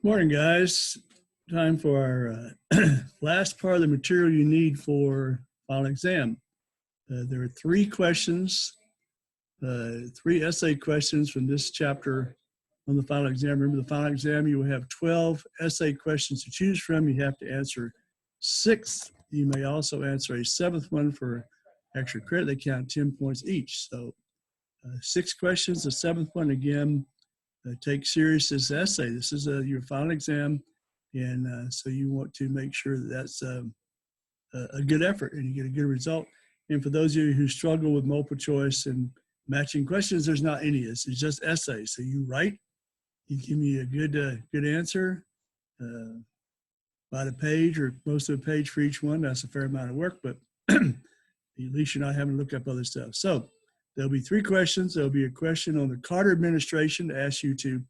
Morning, guys. Time for our last part of the material you need for final exam. There are three questions, three essay questions from this chapter on the final exam. Remember, the final exam, you will have 12 essay questions to choose from. You have to answer 6. You may also answer a 7th one for extra credit. They count 10 points each. So 6 questions, the 7th one, again, take serious this essay. This is your final exam, and so you want to make sure that that's a good effort and you get a good result. And for those of you who struggle with multiple choice and matching questions, there's not any. It's just essays. So you write, you give me a good answer, about a page or most of a page for each one. That's a fair amount of work, but at least you're not having to look up other stuff. So there'll be 3 questions. There'll be a question on the Carter administration to ask you to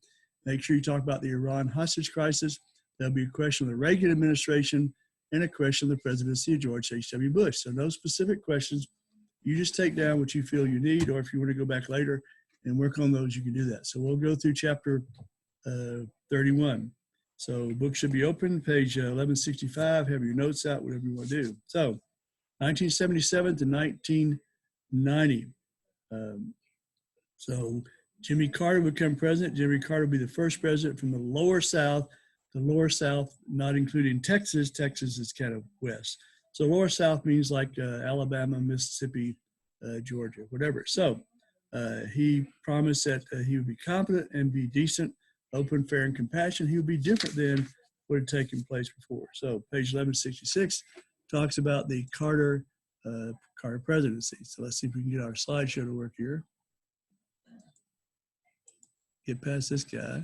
make sure you talk about the Iran hostage crisis. There'll be a question on the Reagan administration and a question on the presidency of George H.W. Bush. So no specific questions. You just take down what you feel you need, or if you want to go back later and work on those, you can do that. So we'll go through chapter 31. So book should be open, page 1165. Have your notes out, whatever you want to do. So 1977 to 1990. So Jimmy Carter would become president. Jimmy Carter would be the first president from the lower South. The lower South, not including Texas. Texas is kind of west. So lower South means like Alabama, Mississippi, Georgia, whatever. So he promised that he would be competent and be decent, open, fair, and compassionate. He would be different than what had taken place before. So page 1166 talks about the Carter presidency. So let's see if we can get our slideshow to work here. Get past this guy.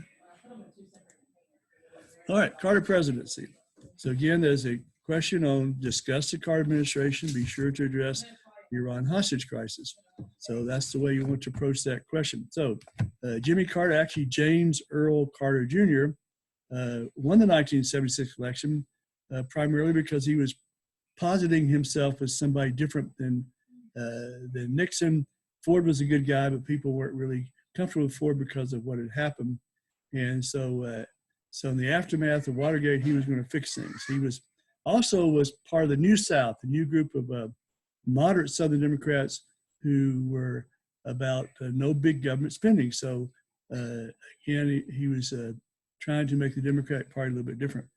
All right, Carter presidency. So again, there's a question on discuss the Carter administration. Be sure to address the Iran hostage crisis. So that's the way you want to approach that question. So Jimmy Carter, actually James Earl Carter Jr., won the 1976 election primarily because he was positing himself as somebody different than Nixon. Ford was a good guy, but people weren't really comfortable with Ford because of what had happened. And so in the aftermath of Watergate, he was going to fix things. He was part of the New South, a new group of moderate Southern Democrats who were about no big government spending. So again, he was trying to make the Democratic Party a little bit different.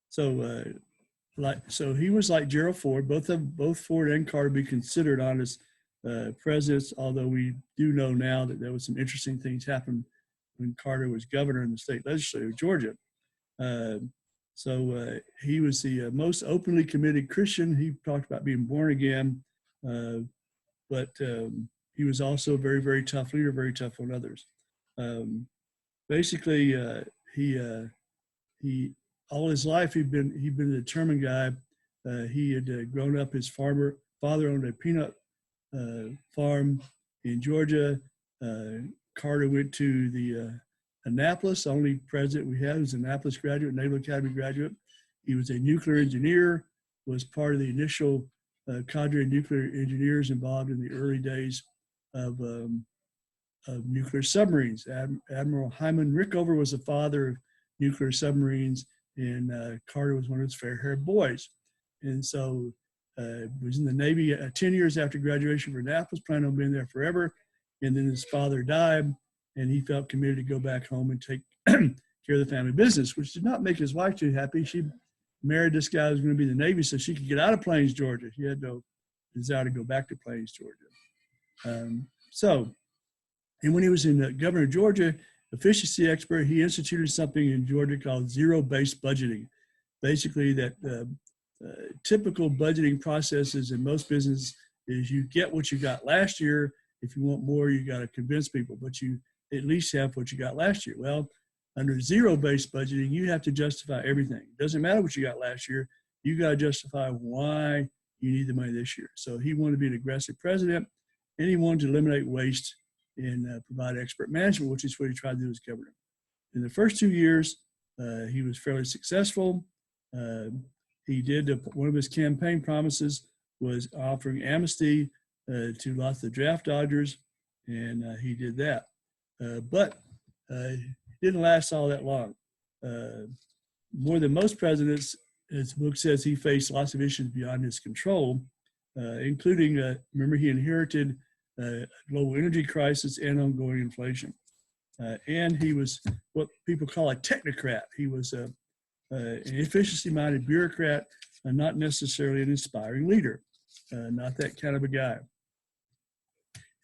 So he was like Gerald Ford. Both Ford and Carter be considered honest presidents, although we do know now that there was some interesting things happened when Carter was governor in the state legislature of Georgia. So he was the most openly committed Christian. He talked about being born again, but he was also a very, very tough leader, very tough on others. Basically, he all his life he'd been a determined guy. He had grown up. His father owned a peanut farm in Georgia. Carter went to the Annapolis. The only president we had was an Annapolis graduate, Naval Academy graduate. He was a nuclear engineer, was part of the initial cadre of nuclear engineers involved in the early days of nuclear submarines. Admiral Hyman Rickover was the father of nuclear submarines, and Carter was one of his fair-haired boys. And so was in the Navy 10 years after graduation from Annapolis, planning on being there forever. And then his father died, and he felt committed to go back home and take care of the family business, which did not make his wife too happy. She married this guy who was going to be in the Navy so she could get out of Plains, Georgia. She had no desire to go back to Plains, Georgia. And when he was in governor of Georgia, efficiency expert, he instituted something in Georgia called zero-based budgeting. Basically, that typical budgeting processes in most business is you get what you got last year. If you want more, you got to convince people, but you at least have what you got last year. Well, under zero-based budgeting, you have to justify everything. It doesn't matter what you got last year. You got to justify why you need the money this year. So he wanted to be an aggressive president, and he wanted to eliminate waste and provide expert management, which is what he tried to do as governor. In the first 2 years, he was fairly successful. He did one of his campaign promises was offering amnesty to lots of draft dodgers, and he did that. But didn't last all that long. More than most presidents, his book says he faced lots of issues beyond his control, including, remember, he inherited a global energy crisis and ongoing inflation. And he was what people call a technocrat. He was an efficiency-minded bureaucrat, not necessarily an inspiring leader, not that kind of a guy.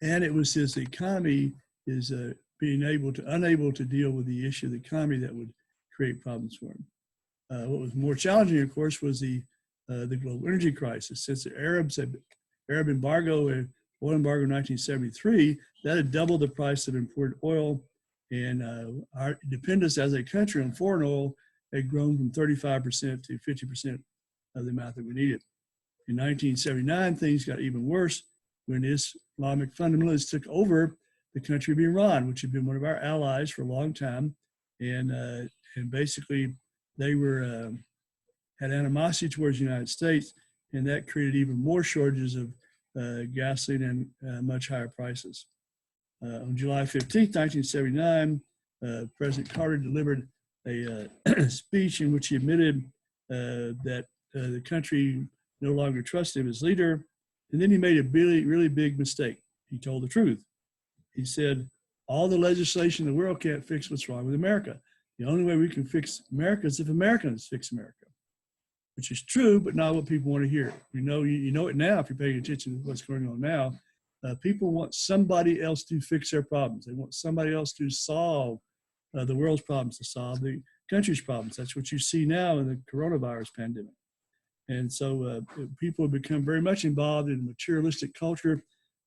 And it was his economy, his being unable to deal with the issue of the economy that would create problems for him. What was more challenging, of course, was the global energy crisis. Since the Arab embargo, oil embargo in 1973, that had doubled the price of imported oil, and our dependence as a country on foreign oil had grown from 35% to 50% of the amount that we needed. In 1979, things got even worse when Islamic fundamentalists took over the country of Iran, which had been one of our allies for a long time, and basically they had animosity towards the United States, and that created even more shortages of gasoline and much higher prices. On July 15, 1979, President Carter delivered a speech in which he admitted that the country no longer trusted him as leader. And then he made a really, really big mistake. He told the truth. He said, all the legislation in the world can't fix what's wrong with America. The only way we can fix America is if Americans fix America, which is true, but not what people want to hear. You know it now if you're paying attention to what's going on now. People want somebody else to fix their problems. They want somebody else to solve the world's problems, to solve the country's problems. That's what you see now in the coronavirus pandemic. And so people have become very much involved in materialistic culture,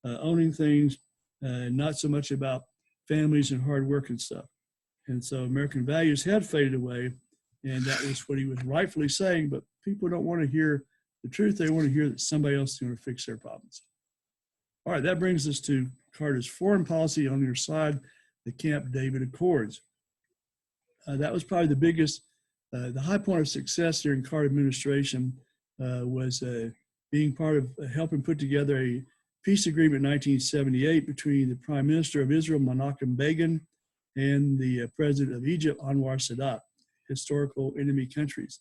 owning things, not so much about families and hard work and stuff. And so American values had faded away, and that was what he was rightfully saying, but people don't want to hear the truth. They want to hear that somebody else is going to fix their problems. All right, that brings us to Carter's foreign policy. On your slide, the Camp David Accords. That was probably the biggest, the high point of success during Carter administration was being part of helping put together a peace agreement in 1978 between the Prime Minister of Israel, Menachem Begin, and the President of Egypt, Anwar Sadat, historical enemy countries.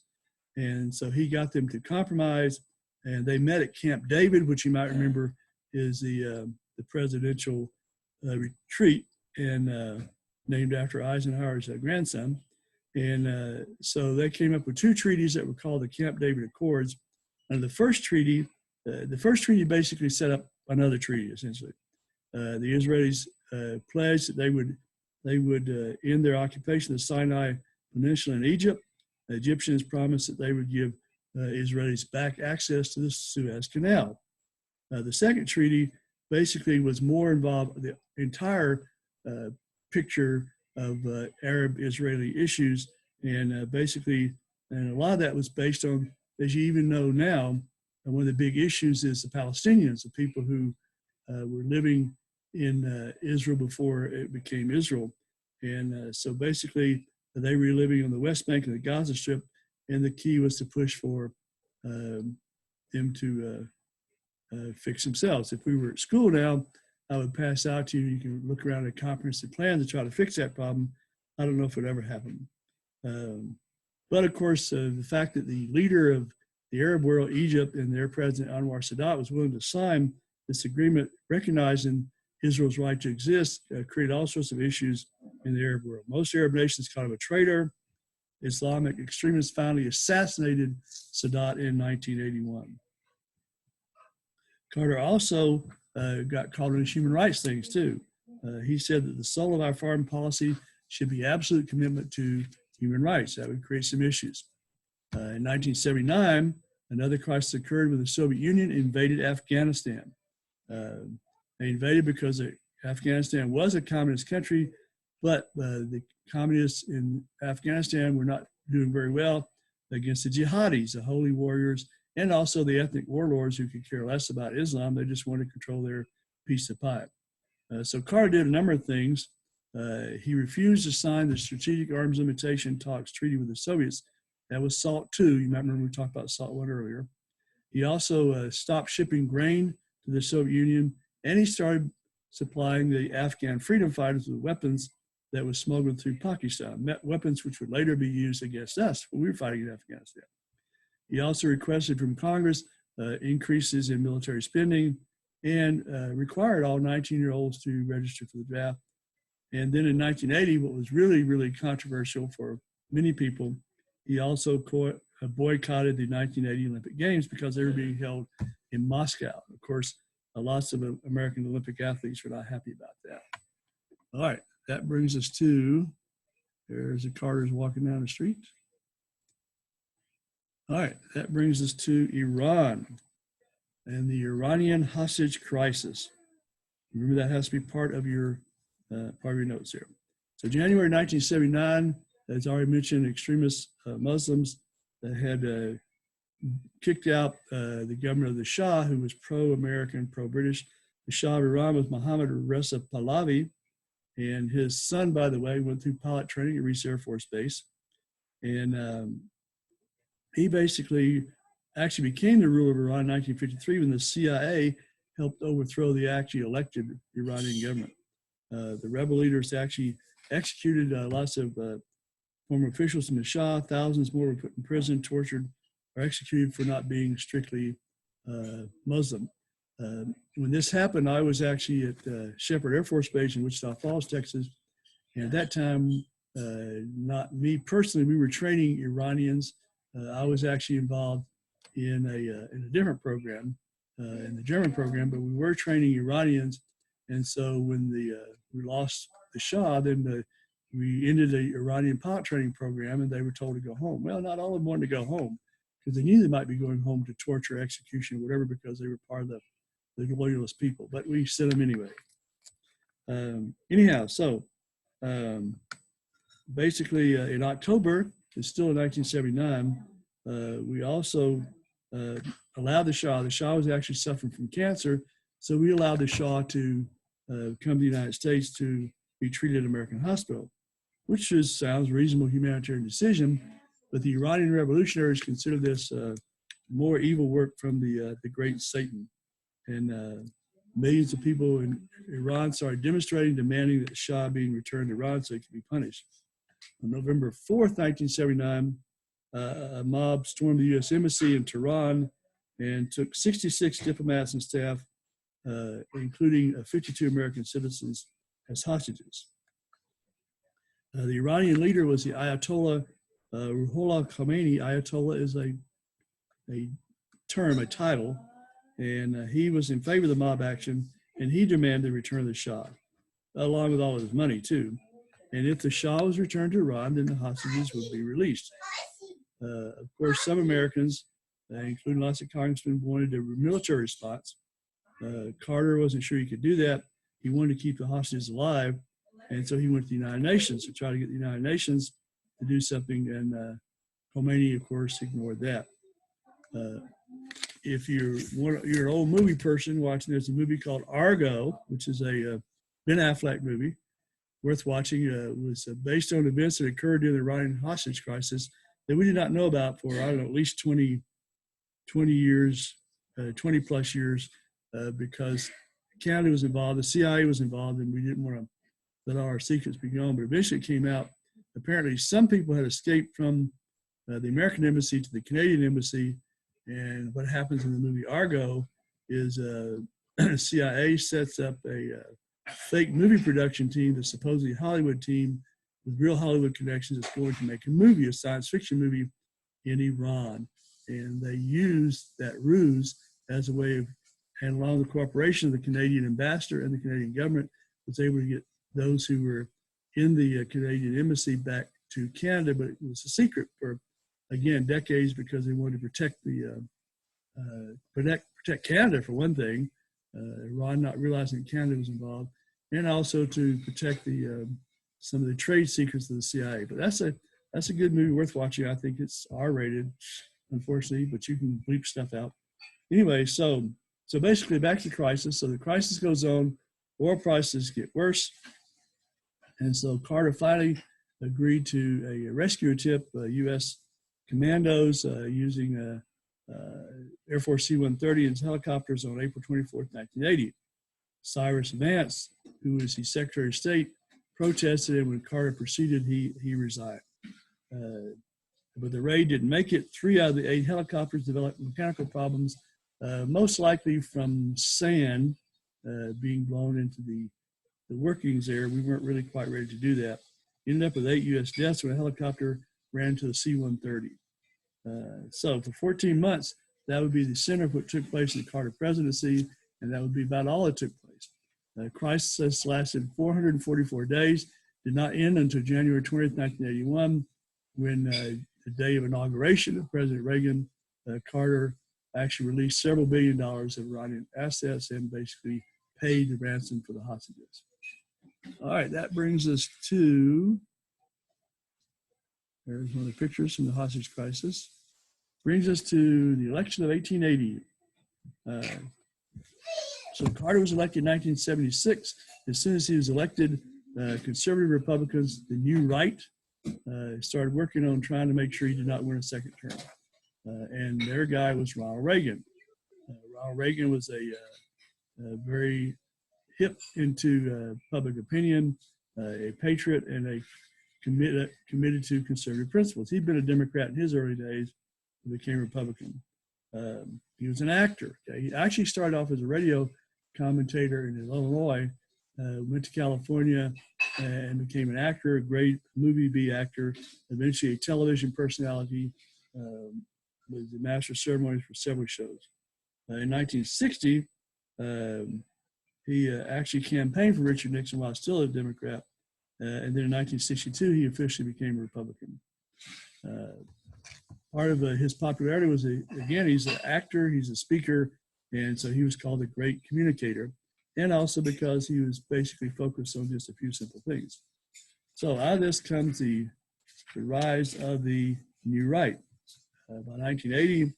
And so he got them to compromise, and they met at Camp David, which you might remember is the presidential retreat, and named after Eisenhower's grandson. And so they came up with two treaties that were called the Camp David Accords. And the first treaty basically set up another treaty, essentially. The Israelis pledged that they would end their occupation of the Sinai Peninsula in Egypt. The Egyptians promised that they would give Israelis back access to the Suez Canal. The second treaty basically was more involved, the entire picture of Arab-Israeli issues, and basically, and a lot of that was based on, as you even know now, one of the big issues is the Palestinians, the people who were living in Israel before it became Israel. And so basically, they were living on the West Bank and the Gaza Strip, and the key was to push for them to fix themselves. If we were at school now, I would pass out to you. You can look around at a comprehensive plan to try to fix that problem. I don't know if it ever happened. But of course, the fact that the leader of the Arab world, Egypt, and their president, Anwar Sadat, was willing to sign this agreement recognizing Israel's right to exist, created all sorts of issues in the Arab world. Most Arab nations called him a traitor. Islamic extremists finally assassinated Sadat in 1981. Carter also got caught in human rights things too. He said that the soul of our foreign policy should be absolute commitment to human rights. That would create some issues. In 1979, another crisis occurred when the Soviet Union invaded Afghanistan. They invaded because Afghanistan was a communist country, but the communists in Afghanistan were not doing very well against the jihadis, the holy warriors, and also the ethnic warlords who could care less about Islam. They just wanted to control their piece of pie. So Carter did a number of things. He refused to sign the Strategic Arms Limitation Talks Treaty with the Soviets. That was SALT II. You might remember we talked about SALT I earlier. He also stopped shipping grain to the Soviet Union, and he started supplying the Afghan freedom fighters with weapons that was smuggled through Pakistan, weapons which would later be used against us when we were fighting in Afghanistan. He also requested from Congress increases in military spending and required all 19-year-olds to register for the draft. And then in 1980, what was really, really controversial for many people, he also boycotted the 1980 Olympic Games because they were being held in Moscow. Of course, lots of American Olympic athletes were not happy about that. All right, that brings us to, there's the Carters walking down the street. All right, that brings us to Iran and the Iranian hostage crisis. Remember, that has to be part of your notes here. So January 1979, as I already mentioned, extremist Muslims that had kicked out the government of the Shah, who was pro-American, pro-British. The Shah of Iran was Mohammad Reza Pahlavi, and his son, by the way, went through pilot training at Reese Air Force Base. And he basically actually became the ruler of Iran in 1953 when the CIA helped overthrow the actually elected Iranian government. The rebel leaders actually executed lots of former officials in the Shah. Thousands more were put in prison, tortured, or executed for not being strictly Muslim. When this happened, I was actually at Shepherd Air Force Base in Wichita Falls, Texas. And at that time, not me personally, we were training Iranians. I was actually involved in a different program, in the German program, but we were training Iranians. And so when we lost the Shah, then we ended the Iranian pilot training program, and they were told to go home. Well, not all of them wanted to go home because they knew they might be going home to torture, execution, or whatever, because they were part of the loyalist people. But we sent them anyway. Anyhow, so basically in October, it's still in 1979, we also allowed the Shah. The Shah was actually suffering from cancer, so we allowed the Shah to come to the United States to be treated at an American hospital, which sounds reasonable humanitarian decision, but the Iranian revolutionaries consider this more evil work from the great Satan. And millions of people in Iran started demonstrating, demanding that the Shah being returned to Iran so he could be punished. On November 4th, 1979, a mob stormed the U.S. Embassy in Tehran and took 66 diplomats and staff, including 52 American citizens, as hostages. The Iranian leader was the Ayatollah Ruhollah Khomeini. Ayatollah is a term, a title, and he was in favor of the mob action, and he demanded the return of the Shah, along with all of his money too. And if the Shah was returned to Iran, then the hostages would be released. Of course, some Americans, including lots of congressmen, wanted a military response. Carter wasn't sure he could do that. He wanted to keep the hostages alive, and so he went to the United Nations to try to get the United Nations to do something, and Khomeini, of course, ignored that. If you're an old movie person watching, there's a movie called Argo, which is a Ben Affleck movie, worth watching. It was based on events that occurred during the Iranian hostage crisis that we did not know about for, I don't know, at least 20 years, 20 plus years, because Canada was involved, the CIA was involved, and we didn't want to let all our secrets be known. But eventually it came out. Apparently some people had escaped from the American embassy to the Canadian embassy. And what happens in the movie Argo is CIA sets up a fake movie production team, the supposedly Hollywood team with real Hollywood connections, that's going to make a movie, a science fiction movie in Iran. And they used that ruse as a way of, and along the cooperation of the Canadian ambassador and the Canadian government, was able to get those who were in the Canadian embassy back to Canada, but it was a secret for, again, decades, because they wanted to protect the protect Canada for one thing, Iran not realizing Canada was involved, and also to protect the some of the trade secrets of the CIA. But that's a good movie worth watching. I think it's R-rated, unfortunately, but you can bleep stuff out. Anyway, so basically back to the crisis. So the crisis goes on, oil prices get worse, and so Carter finally agreed to a rescue attempt. U.S. commandos using Air Force C-130 and helicopters on April 24th, 1980. Cyrus Vance, who was the Secretary of State, protested, and when Carter proceeded, he resigned. But the raid didn't make it. 3 out of the 8 helicopters developed mechanical problems, most likely from sand being blown into the workings there. We weren't really quite ready to do that. Ended up with 8 U.S. deaths when a helicopter ran to the C-130. So for 14 months, that would be the center of what took place in the Carter presidency, and that would be about all that took place. The crisis lasted 444 days, did not end until January 20th, 1981, when the day of inauguration of President Reagan, Carter actually released several $1 billion of Iranian assets and basically paid the ransom for the hostages. All right, that brings us to, there's one of the pictures from the hostage crisis. Brings us to the election of 1880. So Carter was elected in 1976. As soon as he was elected, conservative Republicans, the New Right, started working on trying to make sure he did not win a second term. And their guy was Ronald Reagan. Ronald Reagan was a very hip into public opinion, a patriot, and a committed to conservative principles. He'd been a Democrat in his early days, became Republican. He was an actor. Okay? He actually started off as a radio commentator in Illinois, went to California and became an actor, a great movie B actor, eventually a television personality, was the master of ceremonies for several shows. In 1960, he actually campaigned for Richard Nixon while still a Democrat. And then in 1962, he officially became a Republican. Part of his popularity was, again, he's an actor, he's a speaker, and so he was called a great communicator, and also because he was basically focused on just a few simple things. So out of this comes the rise of the New Right. By 1980,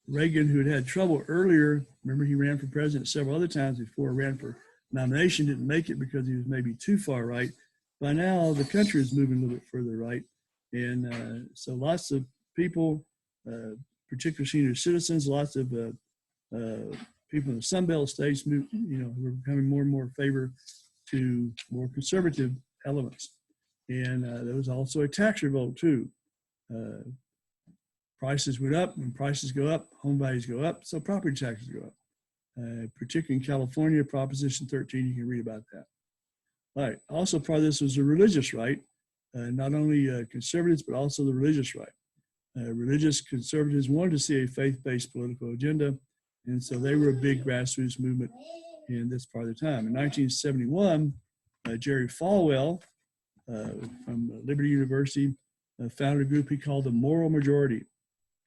Reagan, who had trouble earlier, remember he ran for president several other times before he ran for nomination, didn't make it because he was maybe too far right. By now, the country is moving a little bit further right. And so lots of people, particularly senior citizens, lots of people in the Sun Belt states, were becoming more and more in favor to more conservative elements. And there was also a tax revolt too. Prices went up. When prices go up, home values go up, so property taxes go up. Particularly in California, Proposition 13, you can read about that. All right. Also, part of this was the religious right, not only conservatives, but also the religious right. Religious conservatives wanted to see a faith-based political agenda, and so they were a big grassroots movement in this part of the time. In 1971, Jerry Falwell from Liberty University founded a group he called the Moral Majority,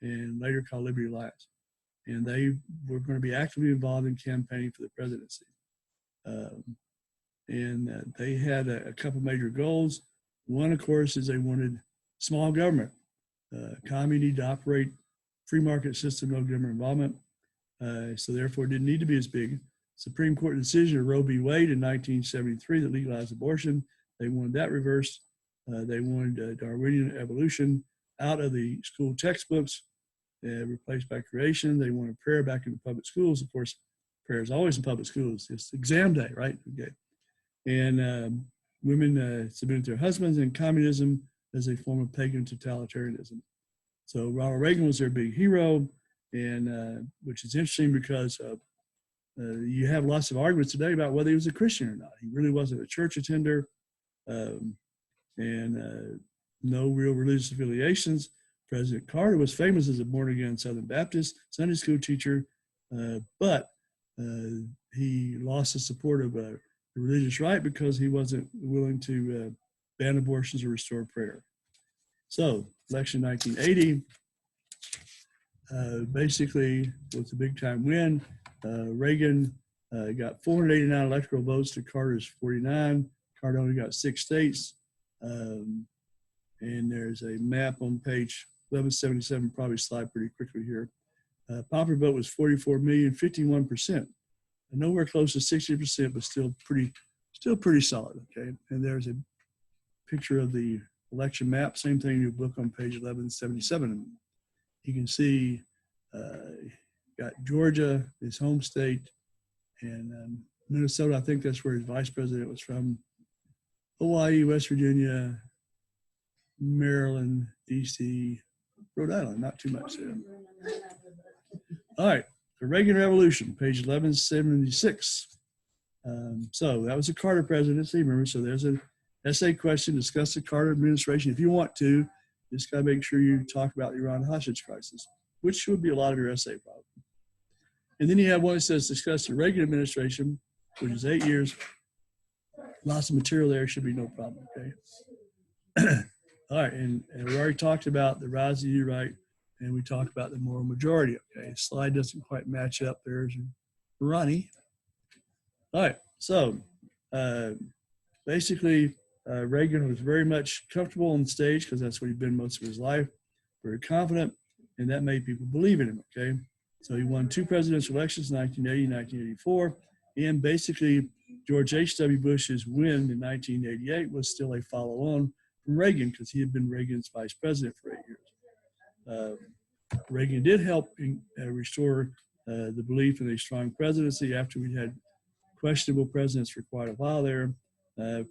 and later called Liberty Alliance. And they were going to be actively involved in campaigning for the presidency. And they had a couple major goals. One, of course, is they wanted small government. Economy need to operate free market system, no government involvement. So therefore, it didn't need to be as big. Supreme Court decision of Roe v. Wade in 1973 that legalized abortion, they wanted that reversed. They wanted Darwinian evolution out of the school textbooks, replaced by creation. They wanted prayer back in the public schools. Of course, prayer is always in public schools. It's exam day, right? Okay. And women submitted to their husbands, and communism as a form of pagan totalitarianism. So Ronald Reagan was their big hero, and which is interesting because you have lots of arguments today about whether he was a Christian or not. He really wasn't a church attender, and no real religious affiliations. President Carter was famous as a born-again Southern Baptist Sunday school teacher, but he lost the support of the religious right because he wasn't willing to ban abortions or restore prayer. So, election 1980 basically was a big-time win. Reagan got 489 electoral votes to Carter's 49. Carter only got 6 states. And there's a map on page 1177, probably slide pretty quickly here. Popular vote was 44 million, 51%. Nowhere close to 60%, but still pretty solid. Okay, and there's a picture of the election map. Same thing in your book on page 1177. You can see got Georgia, his home state, and Minnesota, I think that's where his vice president was from. Hawaii, West Virginia, Maryland, DC, Rhode Island, not too much there. All right, the Reagan Revolution, page 1176. So that was the Carter presidency, remember? So there's an essay question, discuss the Carter administration. If you want to, just got to make sure you talk about the Iran hostage crisis, which would be a lot of your essay probably. And then you have one that says discuss the Reagan administration, which is 8 years. Lots of material there, should be no problem, okay? All right, and we already talked about the rise of the right, and we talked about the moral majority, okay? Slide doesn't quite match up. There's Ronnie. All right, so basically, Reagan was very much comfortable on the stage because that's what he'd been most of his life, very confident, and that made people believe in him, okay? So he won 2 presidential elections, 1980, 1984, and basically George H.W. Bush's win in 1988 was still a follow-on from Reagan because he had been Reagan's vice president for 8 years. Reagan did help restore the belief in a strong presidency after we'd had questionable presidents for quite a while there.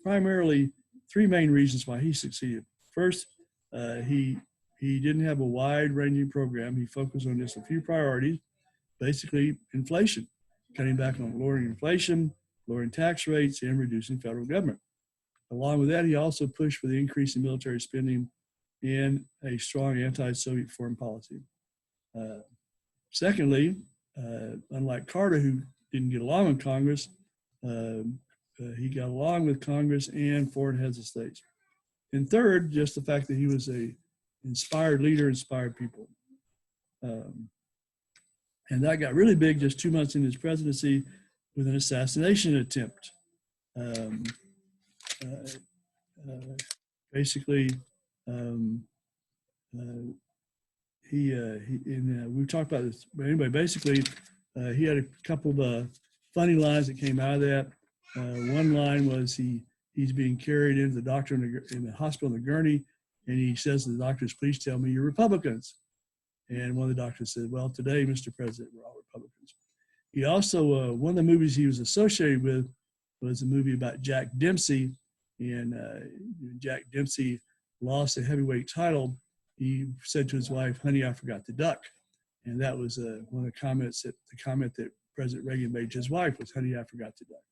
Primarily 3 main reasons why he succeeded. First, he didn't have a wide-ranging program. He focused on just a few priorities, basically inflation, cutting back on lowering inflation, lowering tax rates, and reducing federal government. Along with that, he also pushed for the increase in military spending and a strong anti-Soviet foreign policy. Secondly, unlike Carter, who didn't get along with Congress, he got along with Congress and foreign heads of states. And third, just the fact that he was a inspired leader, inspired people. And that got really big just 2 months into his presidency with an assassination attempt. Basically, we talked about this, but anyway, basically, he had a couple of funny lines that came out of that. One line was he's being carried into the doctor in the hospital in the gurney, and he says to the doctors, "Please tell me you're Republicans." And one of the doctors said, "Well, today, Mr. President, we're all Republicans." He also, one of the movies he was associated with was a movie about Jack Dempsey, and Jack Dempsey lost a heavyweight title. He said to his wife, "Honey, I forgot to duck." And that was one of the comments the comment that President Reagan made to his wife was, "Honey, I forgot to duck."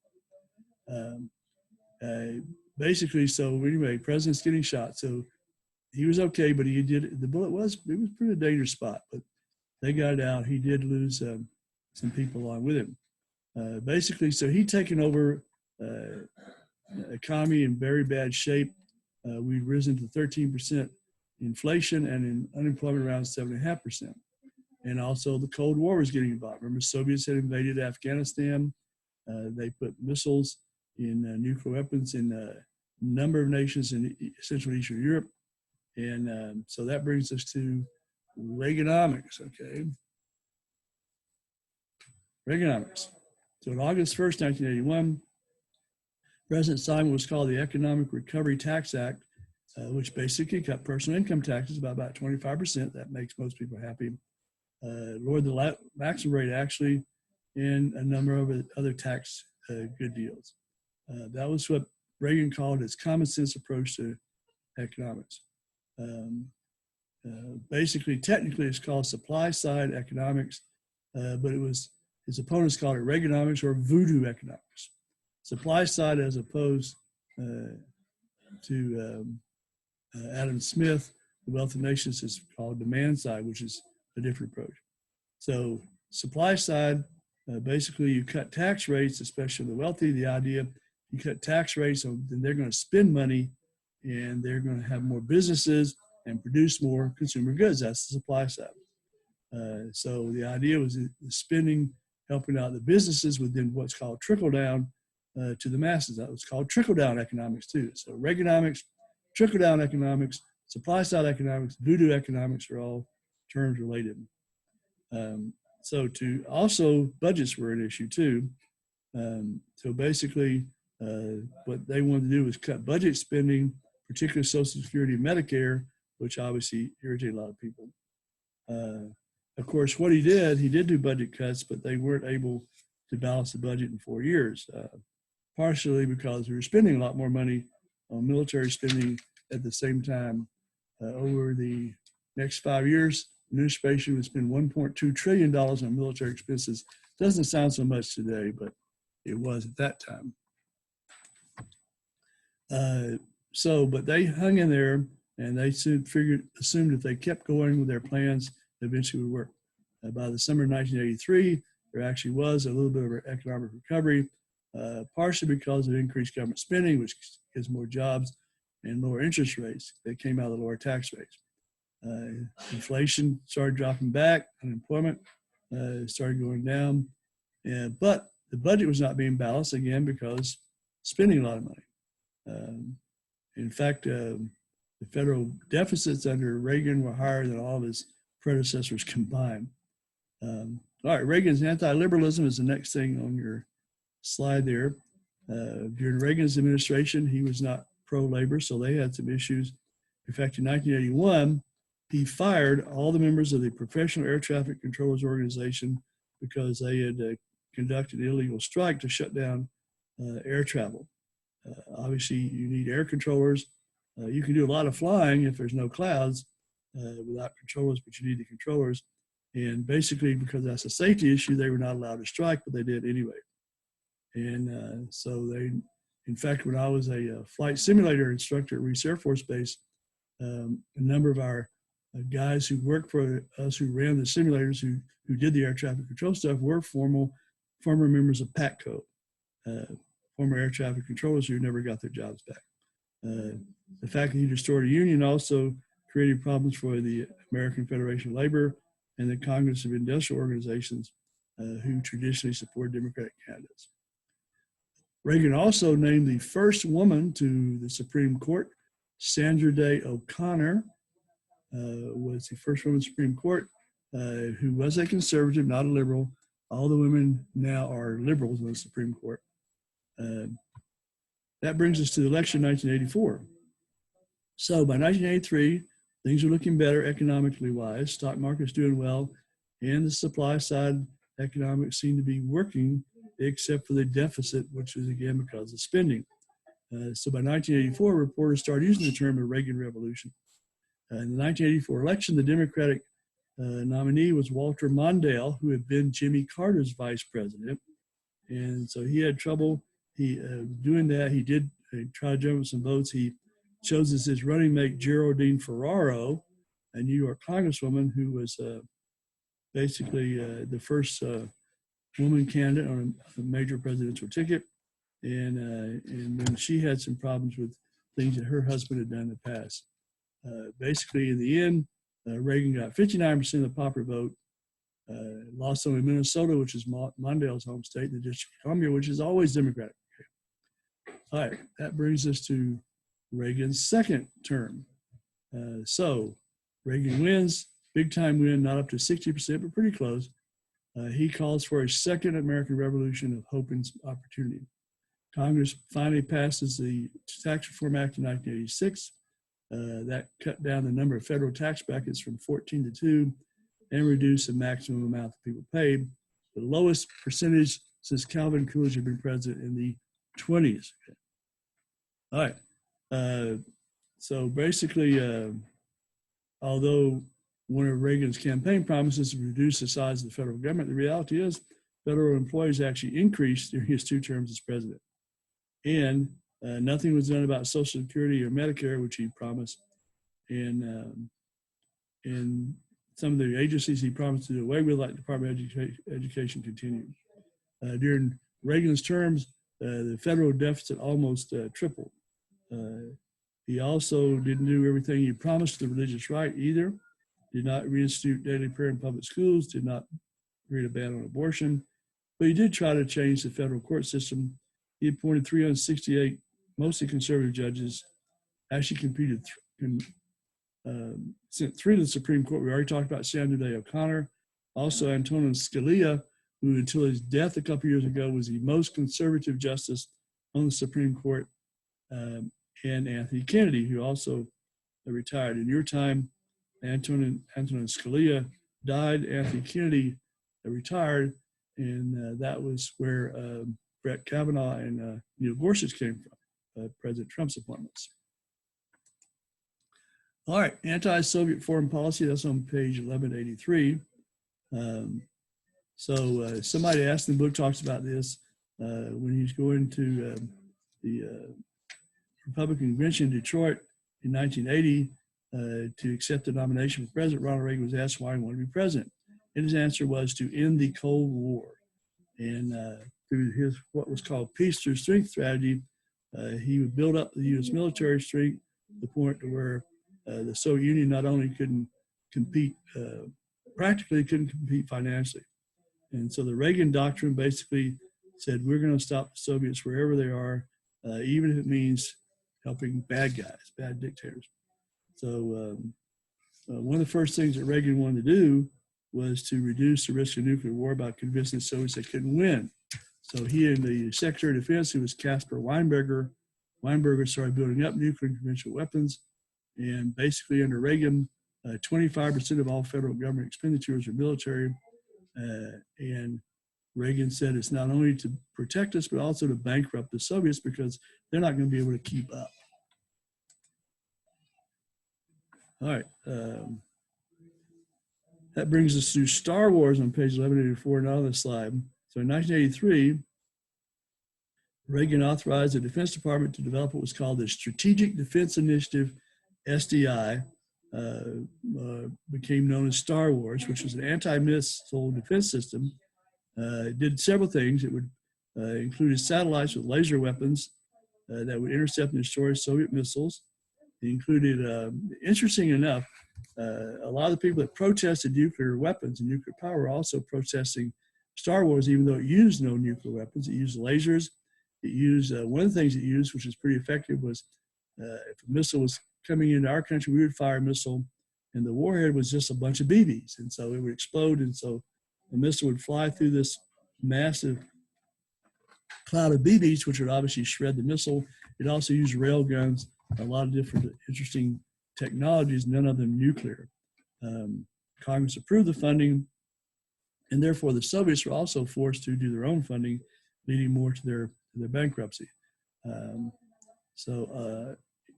Basically, so anyway, president's getting shot. So he was okay, but the bullet was pretty dangerous spot, but they got it out. He did lose some people along with him. Basically, so he'd taken over economy in very bad shape. We'd risen to 13% inflation and in unemployment around 7.5%. And also the Cold War was getting involved. Remember, Soviets had invaded Afghanistan. They put missiles in nuclear weapons in a number of nations in Central and Eastern Europe. And so that brings us to Reaganomics, okay? Reaganomics. So on August 1st, 1981, President signed what was called the Economic Recovery Tax Act, which basically cut personal income taxes by about 25%. That makes most people happy. Lowered the maximum rate actually, and a number of other tax good deals. That was what Reagan called his common sense approach to economics. Basically, technically, it's called supply side economics, but his opponents called it Reaganomics or voodoo economics. Supply side, as opposed to Adam Smith, the Wealth of Nations, is called demand side, which is a different approach. So supply side, basically you cut tax rates, especially the wealthy. The idea, you cut tax rates, so then they're going to spend money and they're going to have more businesses and produce more consumer goods. That's the supply side. So the idea was the spending, helping out the businesses with then what's called trickle down to the masses. That was called trickle down economics too. So Reaganomics, trickle down economics, supply side economics, voodoo economics are all terms related. So also budgets were an issue too. So basically what they wanted to do was cut budget spending, particularly Social Security and Medicare, which obviously irritated a lot of people. Of course, what he did do budget cuts, but they weren't able to balance the budget in 4 years, partially because we were spending a lot more money on military spending at the same time. Over the next 5 years, the administration would spend $1.2 trillion on military expenses. Doesn't sound so much today, but it was at that time. But they hung in there, and they assumed if they kept going with their plans, eventually would work. By the summer of 1983, there actually was a little bit of an economic recovery, partially because of increased government spending, which gives more jobs, and lower interest rates that came out of the lower tax rates. Inflation started dropping back, unemployment started going down, but the budget was not being balanced again because spending a lot of money. In fact, the federal deficits under Reagan were higher than all of his predecessors combined. All right, Reagan's anti-liberalism is the next thing on your slide there. During Reagan's administration, he was not pro-labor, so they had some issues. In fact, in 1981, he fired all the members of the Professional Air Traffic Controllers Organization because they had conducted an illegal strike to shut down air travel. Obviously, you need air controllers. You can do a lot of flying if there's no clouds without controllers, but you need the controllers. And basically, because that's a safety issue, they were not allowed to strike, but they did anyway. And so they, in fact, when I was a flight simulator instructor at Reese Air Force Base, a number of our guys who worked for us, who ran the simulators, who did the air traffic control stuff, were former members of PATCO, former air traffic controllers who never got their jobs back. The fact that he restored a union also created problems for the American Federation of Labor and the Congress of Industrial Organizations, who traditionally support Democratic candidates. Reagan also named the first woman to the Supreme Court. Sandra Day O'Connor was the first woman to the Supreme Court, who was a conservative, not a liberal. All the women now are liberals in the Supreme Court. That brings us to the election in 1984. So by 1983, things are looking better economically wise. Stock market's doing well, and the supply side economics seem to be working, except for the deficit, which is again because of spending. So by 1984, reporters started using the term the Reagan Revolution. In the 1984 election, the Democratic nominee was Walter Mondale, who had been Jimmy Carter's vice president. And so he had trouble doing that. He did try to jump with some votes. He chose as his running mate Geraldine Ferraro, a New York congresswoman who was basically the first woman candidate on a major presidential ticket. And then she had some problems with things that her husband had done in the past. Basically, in the end, Reagan got 59% of the popular vote, lost only Minnesota, which is Mondale's home state, and the District of Columbia, which is always Democratic. All right, that brings us to Reagan's second term. So Reagan wins, big time win, not up to 60%, but pretty close. He calls for a second American Revolution of hope and opportunity. Congress finally passes the Tax Reform Act in 1986. That cut down the number of federal tax brackets from 14 to 2 and reduced the maximum amount that people paid, the lowest percentage since Calvin Coolidge had been president in the 20s. All right. So basically, although one of Reagan's campaign promises to reduce the size of the federal government, the reality is federal employees actually increased during his 2 terms as president. And nothing was done about Social Security or Medicare, which he promised. And some of the agencies he promised to do away with, like the Department of Education, continued. During Reagan's terms, the federal deficit almost tripled. He also didn't do everything he promised the religious right either, did not reinstitute daily prayer in public schools, did not create a ban on abortion, but he did try to change the federal court system. He appointed 368 mostly conservative judges, actually sent 3 to the Supreme Court. We already talked about Sandra Day O'Connor, also Antonin Scalia, who until his death a couple years ago was the most conservative justice on the Supreme Court, and Anthony Kennedy, who also retired. In your time, Antonin Scalia died, Anthony Kennedy retired, and that was where Brett Kavanaugh and Neil Gorsuch came from, President Trump's appointments. All right, anti-Soviet foreign policy, that's on page 1183. Somebody asked in the book, talks about this, when he's going to the Republican convention in Detroit in 1980 to accept the nomination for president. Ronald Reagan was asked why he wanted to be president. And his answer was to end the Cold War. And through his what was called peace through strength strategy, he would build up the U.S. military strength to the point to where the Soviet Union not only couldn't compete practically, couldn't compete financially. And so the Reagan doctrine basically said, we're going to stop the Soviets wherever they are, even if it means helping bad guys, bad dictators. So one of the first things that Reagan wanted to do was to reduce the risk of nuclear war by convincing the Soviets they couldn't win. So he and the Secretary of Defense, who was Caspar Weinberger, started building up nuclear and conventional weapons. And basically under Reagan, 25% of all federal government expenditures are military. And Reagan said it's not only to protect us, but also to bankrupt the Soviets because they're not going to be able to keep up. All right. That brings us to Star Wars on page 1184, not on the slide. So in 1983, Reagan authorized the Defense Department to develop what was called the Strategic Defense Initiative, SDI, became known as Star Wars, which was an anti-missile defense system. It did several things. It would included satellites with laser weapons that would intercept and destroy Soviet missiles. It included, interesting enough, a lot of the people that protested nuclear weapons and nuclear power were also protesting Star Wars, even though it used no nuclear weapons. It used lasers. It used, one of the things it used, which was pretty effective, was if a missile was coming into our country, we would fire a missile, and the warhead was just a bunch of BBs. And so it would explode, and so the missile would fly through this massive cloud of BBs, which would obviously shred the missile. It also used rail guns, a lot of different interesting technologies, none of them nuclear. Congress approved the funding, and therefore the Soviets were also forced to do their own funding, leading more to their bankruptcy.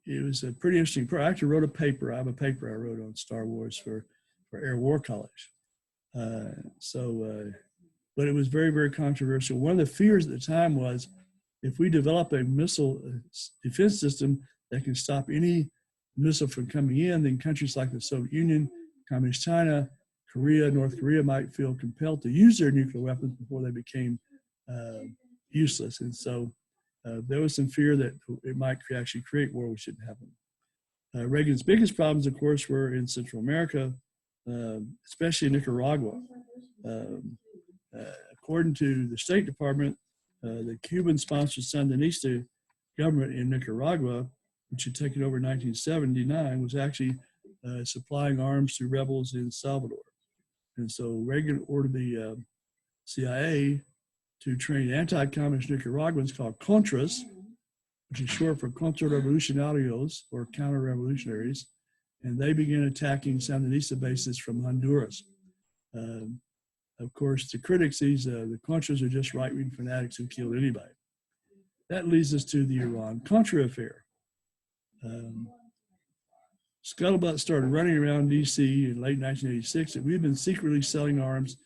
It was a pretty interesting program. I actually wrote a paper. I have a paper I wrote on Star Wars for Air War College. But it was very, very controversial. One of the fears at the time was if we develop a missile defense system that can stop any missile from coming in, then countries like the Soviet Union, Communist China, Korea, North Korea might feel compelled to use their nuclear weapons before they became useless. And so there was some fear that it might actually create war which didn't happen. Reagan's biggest problems, of course, were in Central America, especially Nicaragua. According to the State Department, the Cuban-sponsored Sandinista government in Nicaragua, which had taken over in 1979, was actually supplying arms to rebels in Salvador. And so Reagan ordered the CIA to train anti-communist Nicaraguans called Contras, which is short for Contrarrevolucionarios, or counter-revolutionaries, and they began attacking Sandinista bases from Honduras. Of course, the critics, the Contras are just right-wing fanatics who killed anybody. That leads us to the Iran-Contra affair. Scuttlebutt started running around D.C. in late 1986 that we had been secretly selling arms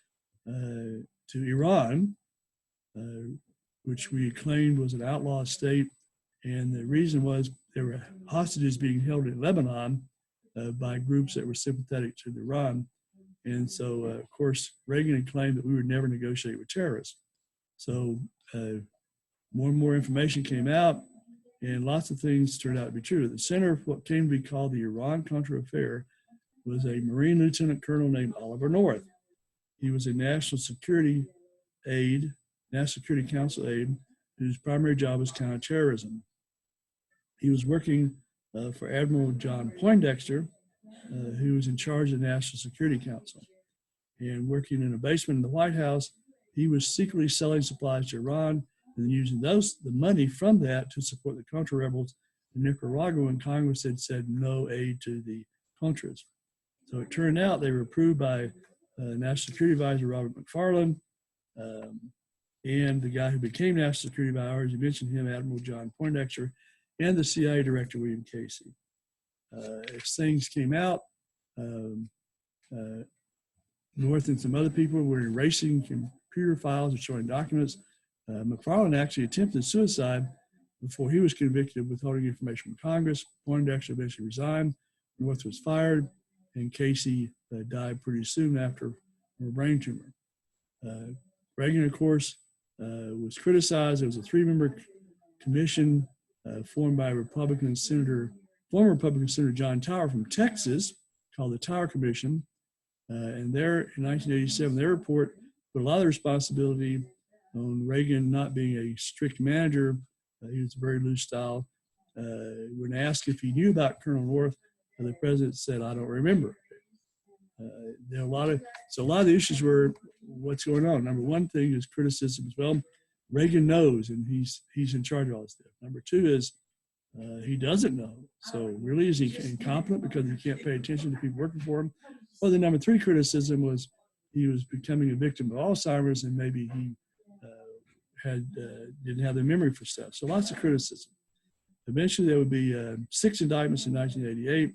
to Iran, which we claimed was an outlaw state. And the reason was there were hostages being held in Lebanon by groups that were sympathetic to Iran. And so, of course, Reagan had claimed that we would never negotiate with terrorists. So more and more information came out, and lots of things turned out to be true. At the center of what came to be called the Iran-Contra affair was a Marine Lieutenant Colonel named Oliver North. He was a National Security Council aide, whose primary job was counterterrorism. He was working for Admiral John Poindexter, who was in charge of the National Security Council. And working in a basement in the White House, he was secretly selling supplies to Iran and using the money from that to support the Contra rebels in Nicaragua, when Congress had said no aid to the Contras. So it turned out they were approved by National Security Advisor Robert McFarlane, and the guy who became National Security Advisor, as you mentioned him, Admiral John Poindexter, and the CIA Director, William Casey. As things came out, North and some other people were erasing computer files and showing documents. McFarland actually attempted suicide before he was convicted of withholding information from Congress. Poindexter eventually resigned. North was fired, and Casey died pretty soon after from a brain tumor. Reagan, of course, was criticized. It was a three-member commission formed by former Republican Senator John Tower from Texas, called the Tower Commission. And there, in 1987, their report put a lot of the responsibility on Reagan not being a strict manager. He was a very loose style. When asked if he knew about Colonel North, the president said, "I don't remember." There are a lot of the issues were what's going on. Number one thing is criticism as well. Reagan knows, and he's in charge of all this stuff. Number two is he doesn't know. So really, is he incompetent because he can't pay attention to people working for him? Well, the number three criticism was he was becoming a victim of Alzheimer's, and maybe he didn't have the memory for stuff. So lots of criticism. Eventually, there would be 6 indictments in 1988.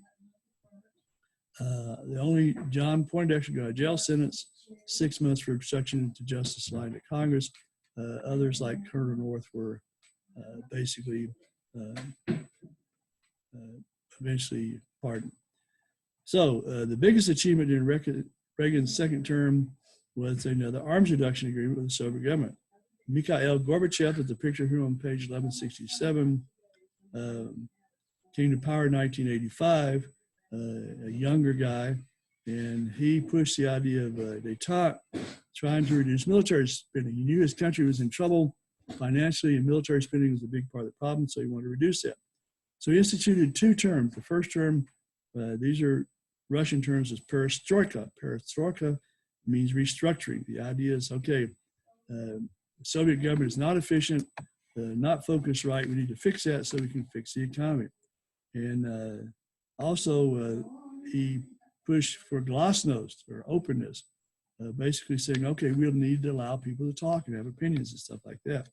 The only John Poindexter got a jail sentence, 6 months for obstruction to justice lying to Congress. Others, like Colonel North, were basically eventually pardoned. So the biggest achievement during Reagan's second term was another arms reduction agreement with the Soviet government. Mikhail Gorbachev, with the picture here on page 1167, came to power in 1985, a younger guy, and he pushed the idea of détente, trying to reduce military spending. He knew his country was in trouble financially, and military spending was a big part of the problem, so he wanted to reduce that. So he instituted 2 terms. The first term, these are Russian terms, is perestroika. Perestroika means restructuring. The idea is, okay, the Soviet government is not efficient, not focused right. We need to fix that so we can fix the economy. And also, he pushed for glasnost, or openness, basically saying, okay, we'll need to allow people to talk and have opinions and stuff like that,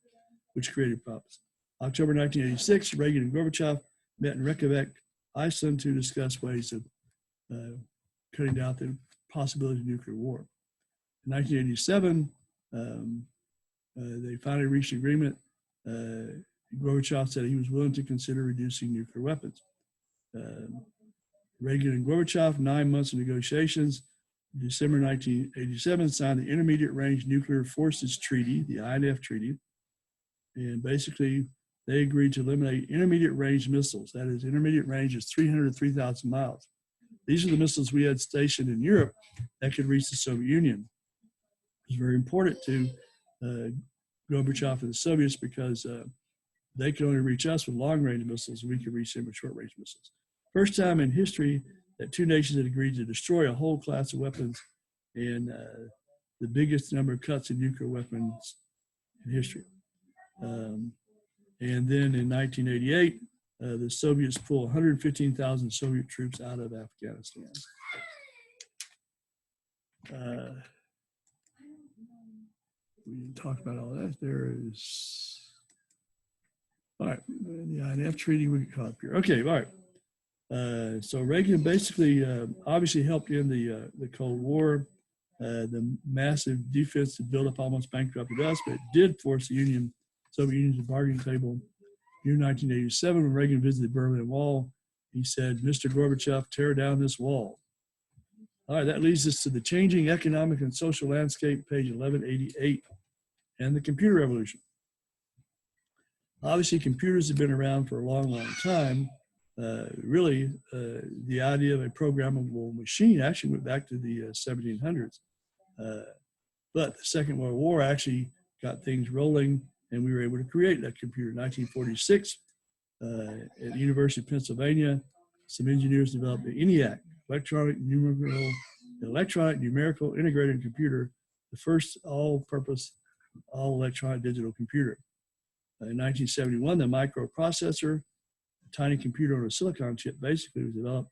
which created problems. October 1986, Reagan and Gorbachev met in Reykjavik, Iceland, to discuss ways of cutting down the possibility of nuclear war. In 1987, they finally reached agreement. Gorbachev said he was willing to consider reducing nuclear weapons. Reagan and Gorbachev, 9 months of negotiations. December 1987, signed the Intermediate Range Nuclear Forces Treaty, the INF Treaty. And basically, they agreed to eliminate intermediate range missiles. That is, intermediate range is 300 to 3,000 miles. These are the missiles we had stationed in Europe that could reach the Soviet Union. It was very important to Gorbachev and the Soviets because they could only reach us with long-range missiles, and we could reach them with short-range missiles. First time in history that 2 nations had agreed to destroy a whole class of weapons, and the biggest number of cuts in nuclear weapons in history. And then in 1988, the Soviets pulled 115,000 Soviet troops out of Afghanistan. We didn't talk about all that. There is, all right, the INF Treaty we can call up here. Okay, all right. So Reagan basically obviously helped end the Cold War. The massive defense that built up almost bankrupted us, but it did force the Soviet Union to the bargaining table. In 1987, when Reagan visited the Berlin Wall, he said, "Mr. Gorbachev, tear down this wall." All right, that leads us to the changing economic and social landscape, page 1188, and the computer revolution. Obviously, computers have been around for a long, long time. Really, the idea of a programmable machine actually went back to the 1700s. But the Second World War actually got things rolling, and we were able to create that computer. In 1946, at the University of Pennsylvania, some engineers developed the ENIAC, electronic numerical integrated computer, the first all-purpose, all-electronic digital computer. In 1971, the microprocessor, a tiny computer on a silicon chip, basically was developed,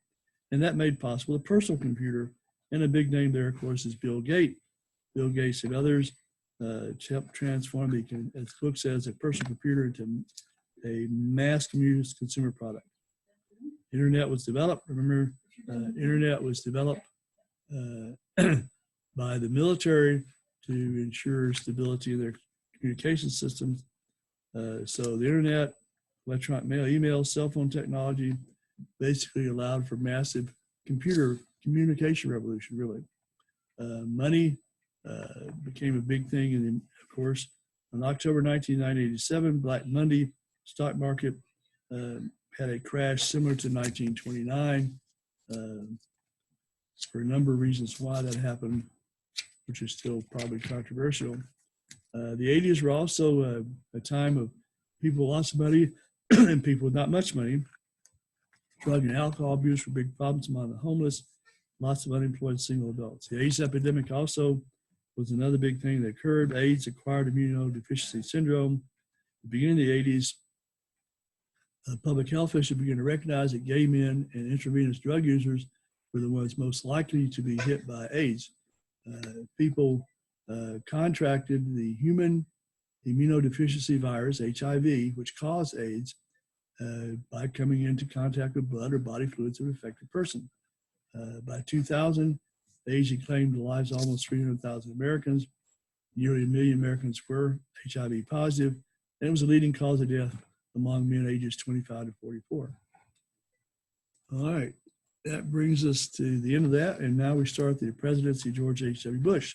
and that made possible the personal computer. And a big name there, of course, is Bill Gates. Bill Gates and others help transform as the book says, a personal computer into a mass consumer product. Internet was developed. Remember, internet was developed by the military to ensure stability of their communication systems. So the internet, electronic mail, email, cell phone technology basically allowed for massive computer communication revolution, really. Money became a big thing. And of course, on October 1987, Black Monday, stock market had a crash similar to 1929 for a number of reasons why that happened, which is still probably controversial. The 80s were also a time of people with lots of money and people with not much money. Drug and alcohol abuse were big problems among the homeless, lots of unemployed single adults. The AIDS epidemic also was another big thing that occurred. AIDS, acquired immunodeficiency syndrome. At the beginning of the 80s, public health officials began to recognize that gay men and intravenous drug users were the ones most likely to be hit by AIDS. People contracted the human immunodeficiency virus, HIV, which caused AIDS, by coming into contact with blood or body fluids of an affected person. By 2000, AIDS had claimed the lives of almost 300,000 Americans. Nearly 1 million Americans were HIV positive, and it was a leading cause of death among men ages 25 to 44. All right, that brings us to the end of that, and now we start the presidency of George H.W. Bush.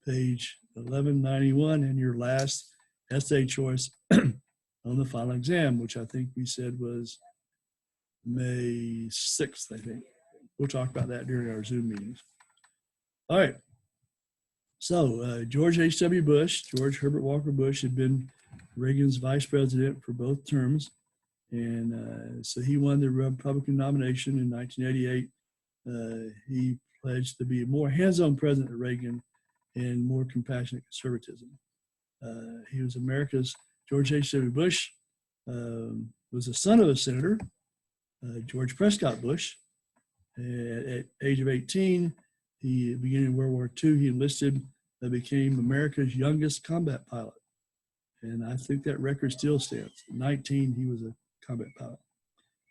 Page 1191, and your last essay choice on the final exam, which I think we said was May 6th, I think. We'll talk about that during our Zoom meetings. All right. So George H.W. Bush, George Herbert Walker Bush, had been Reagan's vice president for both terms. And so he won the Republican nomination in 1988. He pledged to be a more hands-on president of Reagan and more compassionate conservatism. He was George H.W. Bush was the son of a senator, George Prescott Bush. At age of 18, he, beginning in World War II, he enlisted and became America's youngest combat pilot. And I think that record still stands. At 19, he was a combat pilot.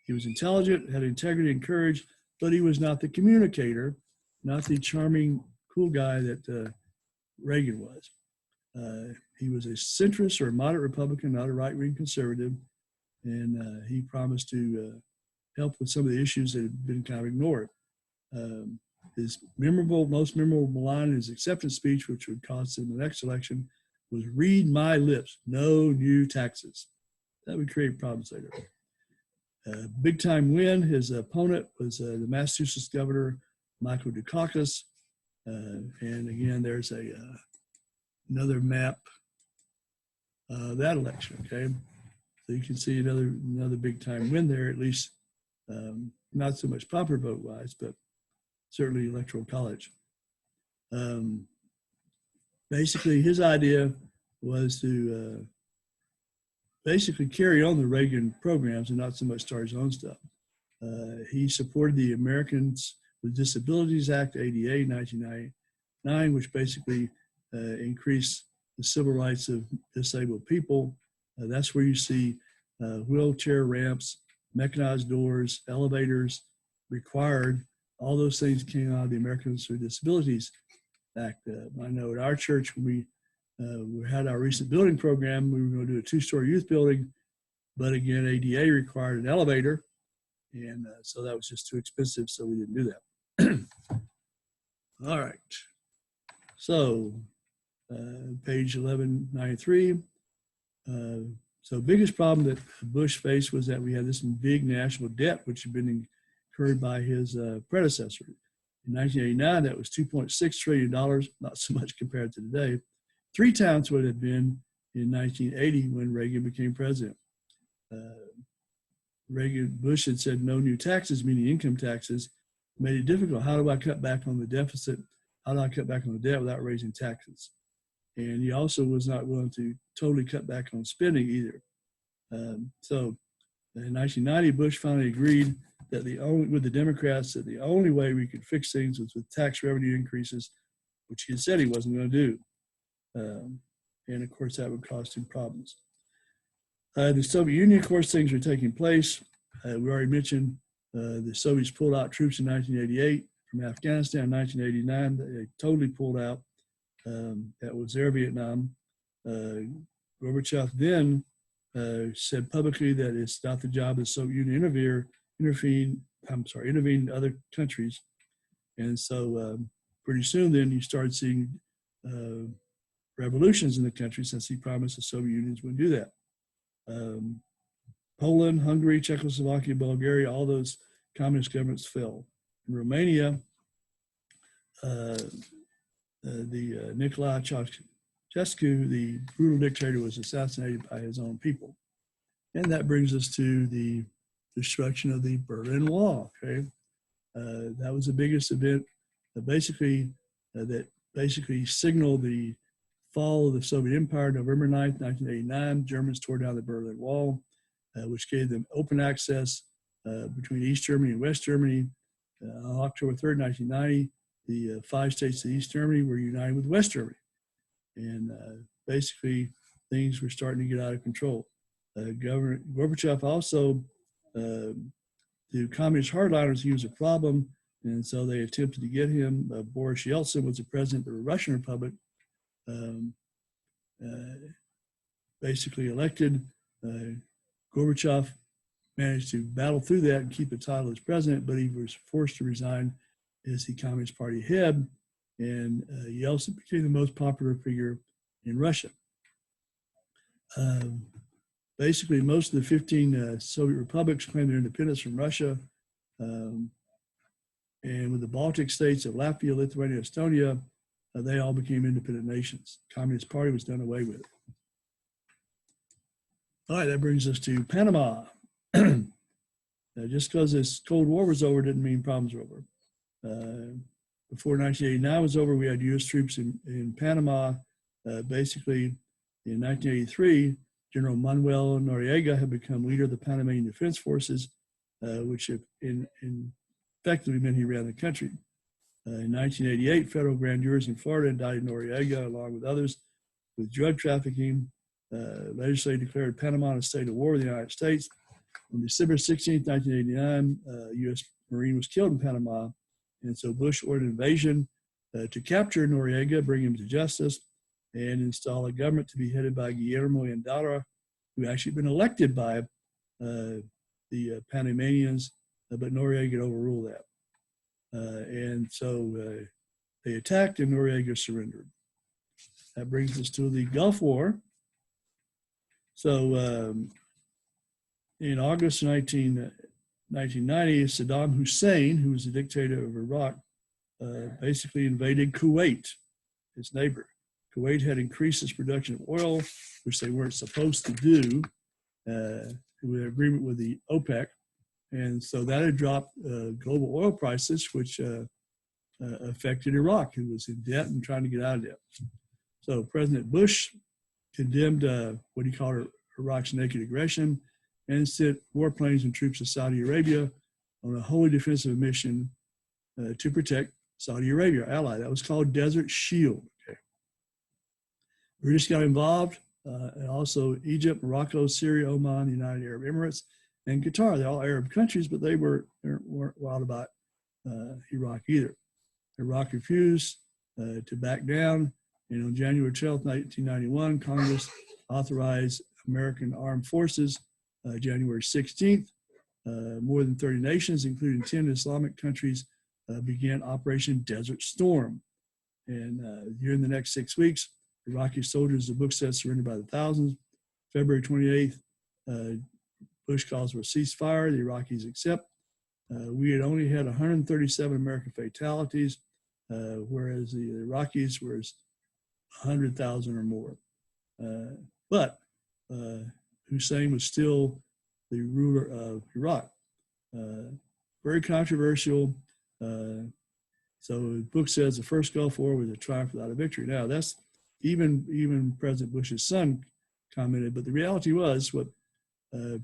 He was intelligent, had integrity and courage, but he was not the communicator, not the charming, cool guy that Reagan was. He was a centrist or a moderate Republican, not a right-wing conservative, and he promised to help with some of the issues that had been kind of ignored. His most memorable line in his acceptance speech, which would cost him the next election, was "Read my lips, no new taxes." That would create problems later. Big time win. His opponent was the Massachusetts governor, Michael Dukakis. And again, there's another map of that election, okay? So you can see another big time win there, at least not so much popular vote wise, but certainly electoral college. Basically, his idea was to basically carry on the Reagan programs and not so much start his own stuff. He supported the Americans with Disabilities Act, ADA, 1999, which basically increased the civil rights of disabled people. That's where you see wheelchair ramps, mechanized doors, elevators required. All those things came out of the Americans with Disabilities Act. I know at our church, when we had our recent building program, we were going to do a 2-story youth building, but again, ADA required an elevator, and so that was just too expensive, so we didn't do that. All right, so page 1193. So biggest problem that Bush faced was that we had this big national debt, which had been incurred by his predecessor. In 1989, that was $2.6 trillion, not so much compared to today. 3 times what it had been in 1980 when Reagan became president. Bush had said no new taxes, meaning income taxes, made it difficult. How do I cut back on the deficit? How do I cut back on the debt without raising taxes? And he also was not willing to totally cut back on spending either. So in 1990, Bush finally agreed that with the Democrats, that the only way we could fix things was with tax revenue increases, which he had said he wasn't going to do. And of course, that would cause him problems. The Soviet Union, of course, things were taking place. We already mentioned the Soviets pulled out troops in 1988 from Afghanistan. In 1989, they totally pulled out. That was their Vietnam. Gorbachev then said publicly that it's not the job of the Soviet Union to intervene in other countries. And so pretty soon then you started seeing revolutions in the country, since he promised the Soviet Union wouldn't do that. Poland, Hungary, Czechoslovakia, Bulgaria, all those communist governments fell. In Romania, the Nicolae Ceausescu, the brutal dictator, was assassinated by his own people. And that brings us to the destruction of the Berlin Wall. Okay, that was the biggest event that basically signaled the fall of the Soviet Empire. November 9th, 1989, Germans tore down the Berlin Wall, which gave them open access between East Germany and West Germany. On October 3rd, 1990, the 5 states of East Germany were united with West Germany. And basically, things were starting to get out of control. Governor Gorbachev also, the communist hardliners, he was a problem, and so they attempted to get him. Boris Yeltsin was the president of the Russian Republic, basically elected. Gorbachev managed to battle through that and keep the title as president, but he was forced to resign as the Communist Party head, and Yeltsin became the most popular figure in Russia. Basically, most of the 15 Soviet republics claimed their independence from Russia, and with the Baltic states of Latvia, Lithuania, Estonia, they all became independent nations. The Communist Party was done away with. All right, that brings us to Panama. Just because this Cold War was over didn't mean problems were over. Before 1989 was over, we had U.S. troops in Panama. Basically, in 1983, General Manuel Noriega had become leader of the Panamanian Defense Forces, which effectively meant he ran the country. In 1988, federal grand jurors in Florida indicted Noriega, along with others, with drug trafficking. Legislature declared Panama a state of war with the United States. On December 16, 1989, a U.S. Marine was killed in Panama, and so Bush ordered an invasion to capture Noriega, bring him to justice, and install a government to be headed by Guillermo Yandara, who actually been elected by the Panamanians, but Noriega overruled that. And so they attacked, and Noriega surrendered. That brings us to the Gulf War. So in August 1990, Saddam Hussein, who was the dictator of Iraq, basically invaded Kuwait, his neighbor. Kuwait had increased its production of oil, which they weren't supposed to do, with agreement with the OPEC. And so that had dropped global oil prices, which affected Iraq, who was in debt and trying to get out of debt. So President Bush condemned what he called Iraq's naked aggression and sent warplanes and troops to Saudi Arabia on a wholly defensive mission to protect Saudi Arabia, our ally. That was called Desert Shield. Okay. British got involved, and also Egypt, Morocco, Syria, Oman, the United Arab Emirates, and Qatar. They're all Arab countries, but they weren't wild about Iraq either. Iraq refused to back down, and on January 12, 1991, Congress authorized American Armed Forces. January 16th, more than 30 nations, including 10 Islamic countries, began Operation Desert Storm. And during the next 6 weeks, Iraqi soldiers, the book says, surrendered by the thousands. February 28th, Bush calls for a ceasefire. The Iraqis accept. We had only had 137 American fatalities, whereas the Iraqis were 100,000 or more. But Hussein was still the ruler of Iraq. Very controversial. So the book says the first Gulf War was a triumph without a victory. Now that's even President Bush's son commented, but the reality was what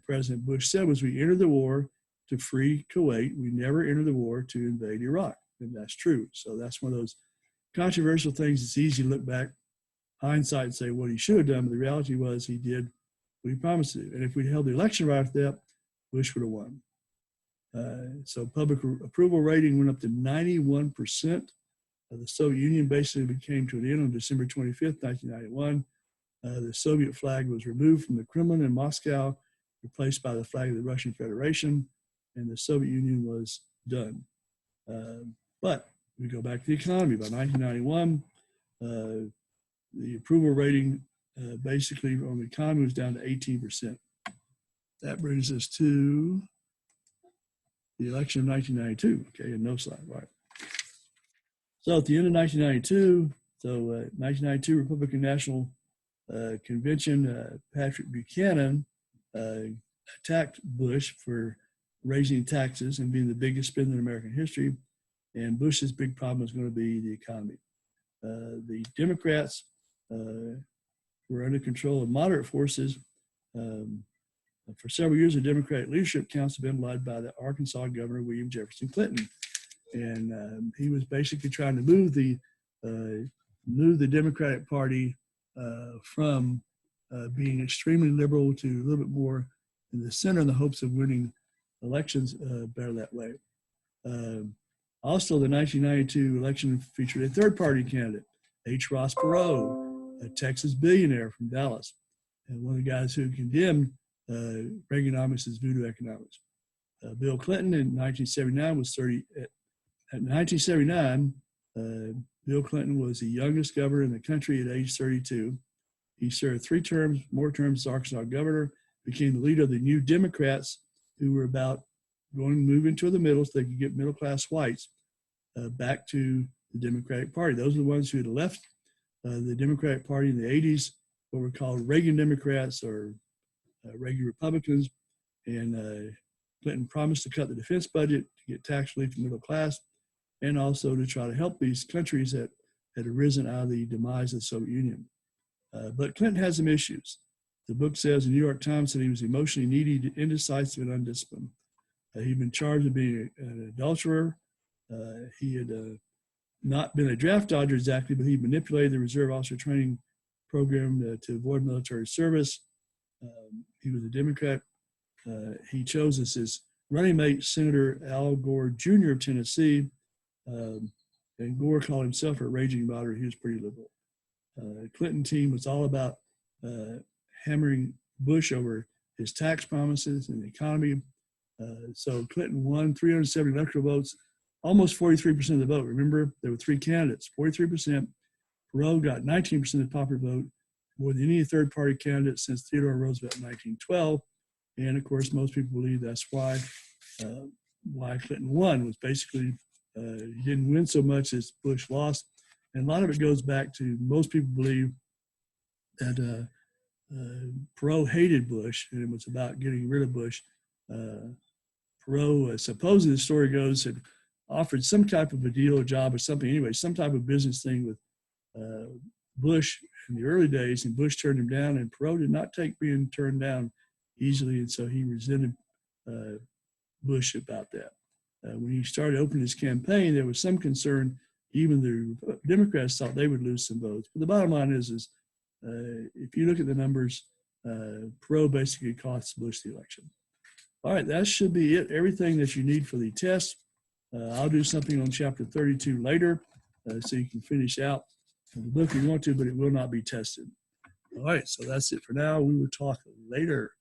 President Bush said was we entered the war to free Kuwait. We never entered the war to invade Iraq, and that's true. So that's one of those controversial things. It's easy to look back, hindsight say what he should have done, but the reality was he did what he promised to. And if we'd held the election right after that, Bush would have won. So public approval rating went up to 91%. The Soviet Union basically came to an end on December 25th, 1991. The Soviet flag was removed from the Kremlin in Moscow, replaced by the flag of the Russian Federation, and the Soviet Union was done. But we go back to the economy. By 1991, the approval rating basically on the economy was down to 18%. That brings us to the election of 1992. Okay, and no slide, right. So at the end of 1992, 1992 Republican National Convention, Patrick Buchanan attacked Bush for raising taxes and being the biggest spender in American history. And Bush's big problem is going to be the economy. The Democrats were under control of moderate forces. For several years, the Democratic Leadership Council had been led by the Arkansas Governor, William Jefferson Clinton. And he was basically trying to move the Democratic Party from being extremely liberal to a little bit more in the center in the hopes of winning elections better that way. Also, the 1992 election featured a third-party candidate, H. Ross Perot, a Texas billionaire from Dallas, and one of the guys who condemned Reaganomics as voodoo economics. Bill Clinton in 1979 was 30. At 1979, Bill Clinton was the youngest governor in the country at age 32. He served more terms as Arkansas governor, became the leader of the New Democrats, who were about going to move into the middle so they could get middle-class whites back to the Democratic Party. Those are the ones who had left the Democratic Party in the 80s, what were called Reagan Democrats or Reagan Republicans. And Clinton promised to cut the defense budget to get tax relief for the middle class, and also to try to help these countries that had arisen out of the demise of the Soviet Union. But Clinton has some issues. The book says, the New York Times, that he was emotionally needy, indecisive, and undisciplined. He'd been charged with being an adulterer. He had not been a draft dodger exactly, but he manipulated the reserve officer training program to avoid military service. He was a Democrat. He chose as his running mate Senator Al Gore Jr. of Tennessee, and Gore called himself a raging moderate. He was pretty liberal. Clinton team was all about hammering Bush over his tax promises and the economy. So Clinton won 370 electoral votes, almost 43% of the vote. Remember, there were three candidates, 43%. Perot got 19% of the popular vote, more than any third-party candidate since Theodore Roosevelt in 1912. And of course, most people believe that's why Clinton won, was basically he didn't win so much as Bush lost. And a lot of it goes back to, most people believe that Perot hated Bush, and it was about getting rid of Bush. Perot, supposedly the story goes, had offered some type of a deal, a job or something, anyway, some type of business thing with Bush in the early days, and Bush turned him down, and Perot did not take being turned down easily, and so he resented Bush about that. When he started opening his campaign, there was some concern. Even the Democrats thought they would lose some votes. But the bottom line is if you look at the numbers, Perot basically cost Bush the election. All right, that should be it. Everything that you need for the test. I'll do something on chapter 32 later, so you can finish out the book if you want to, but it will not be tested. All right, so that's it for now. We will talk later.